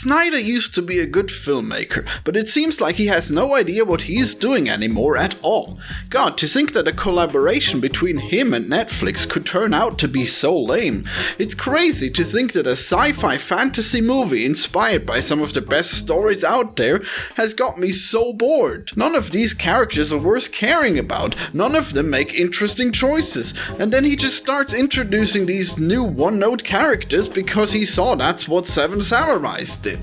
Snyder used to be a good filmmaker, but it seems like he has no idea what he's doing anymore at all. God, to think that a collaboration between him and Netflix could turn out to be so lame. It's crazy to think that a sci-fi fantasy movie inspired by some of the best stories out there has got me so bored. None of these characters are worth caring about, none of them make interesting choices, and then he just starts introducing these new one-note characters because he saw that's what Seven Samurais did.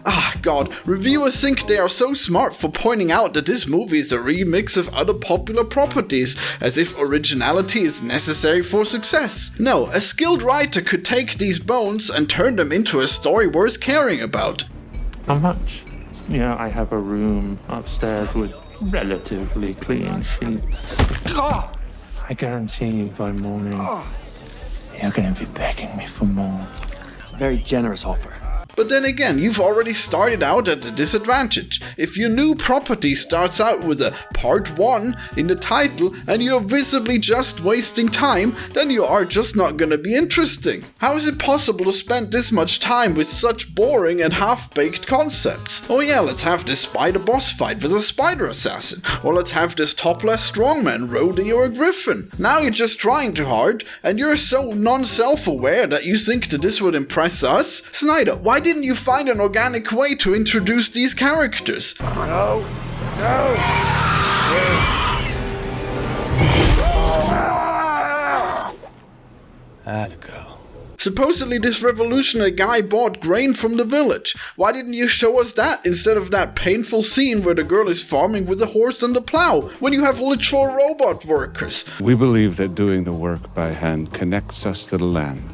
Ah, God, reviewers think they are so smart for pointing out that this movie is a remix of other popular properties, as if originality is necessary for success. No, a skilled writer could take these bones and turn them into a story worth caring about. How much? Yeah, I have a room upstairs with relatively clean sheets. I guarantee you by morning, you're going to be begging me for more. It's a very generous offer. But then again, you've already started out at a disadvantage. If your new property starts out with a Part 1 in the title and you're visibly just wasting time, then you are just not gonna be interesting. How is it possible to spend this much time with such boring and half-baked concepts? Oh yeah, let's have this spider boss fight with a spider assassin. Or let's have this topless strongman rodeo a griffin. Now you're just trying too hard, and you're so non-self-aware that you think that this would impress us? Snyder, why didn't you find an organic way to introduce these characters? No. Had to go. Supposedly this revolutionary guy bought grain from the village. Why didn't you show us that instead of that painful scene where the girl is farming with a horse and a plow, when you have literal robot workers? We believe that doing the work by hand connects us to the land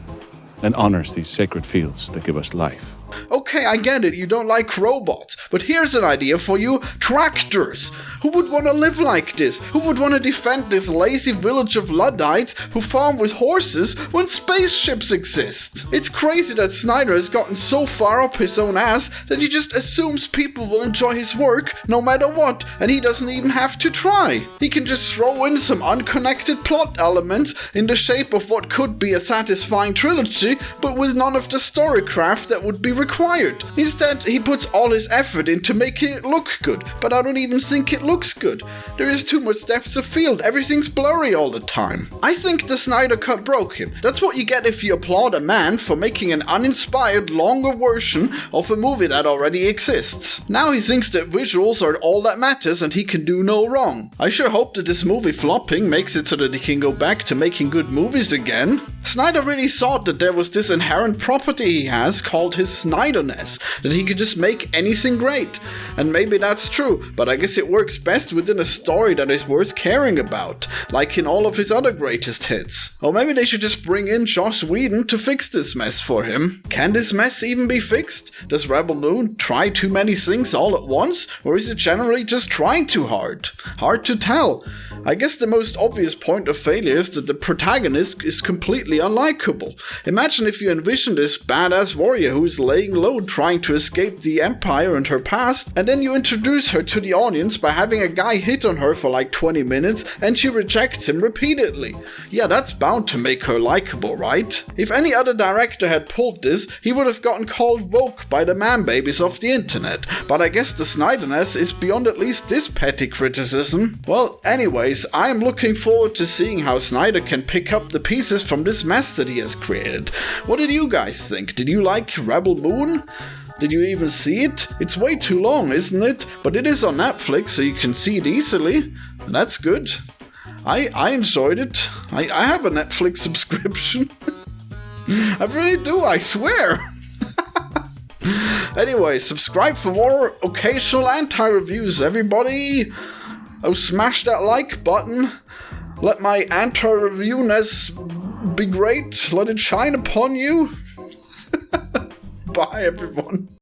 and honors these sacred fields that give us life. Okay, I get it, you don't like robots, but here's an idea for you: tractors! Who would want to live like this? Who would want to defend this lazy village of Luddites who farm with horses when spaceships exist? It's crazy that Snyder has gotten so far up his own ass that he just assumes people will enjoy his work no matter what, and he doesn't even have to try. He can just throw in some unconnected plot elements in the shape of what could be a satisfying trilogy, but with none of the storycraft that would be required. Instead, he puts all his effort into making it look good, but I don't even think it looks good. There is too much depth of field, everything's blurry all the time. I think the Snyder Cut broke him. That's what you get if you applaud a man for making an uninspired, longer version of a movie that already exists. Now he thinks that visuals are all that matters and he can do no wrong. I sure hope that this movie flopping makes it so that he can go back to making good movies again. Snyder really thought that there was this inherent property he has called his Snyderness, that he could just make anything great. And maybe that's true, but I guess it works best within a story that is worth caring about, like in all of his other greatest hits. Or maybe they should just bring in Joss Whedon to fix this mess for him. Can this mess even be fixed? Does Rebel Moon try too many things all at once, or is it generally just trying too hard? Hard to tell. I guess the most obvious point of failure is that the protagonist is completely unlikable. Imagine if you envision this badass warrior who is laying low trying to escape the Empire and her past, and then you introduce her to the audience by having a guy hit on her for like 20 minutes and she rejects him repeatedly. Yeah, that's bound to make her likable, right? If any other director had pulled this, he would have gotten called woke by the man-babies of the internet, but I guess the Snyderness is beyond at least this petty criticism. Well, anyways, I am looking forward to seeing how Snyder can pick up the pieces from this mess that he has created. What did you guys think? Did you like Rebel Moon? Did you even see it? It's way too long, isn't it? But it is on Netflix, so you can see it easily. And that's good. I enjoyed it. I have a Netflix subscription. I really do, I swear. Anyway, subscribe for more occasional anti-reviews, everybody. Oh, smash that like button. Let my anti-reviewness be great. Let it shine upon you. Bye, everyone.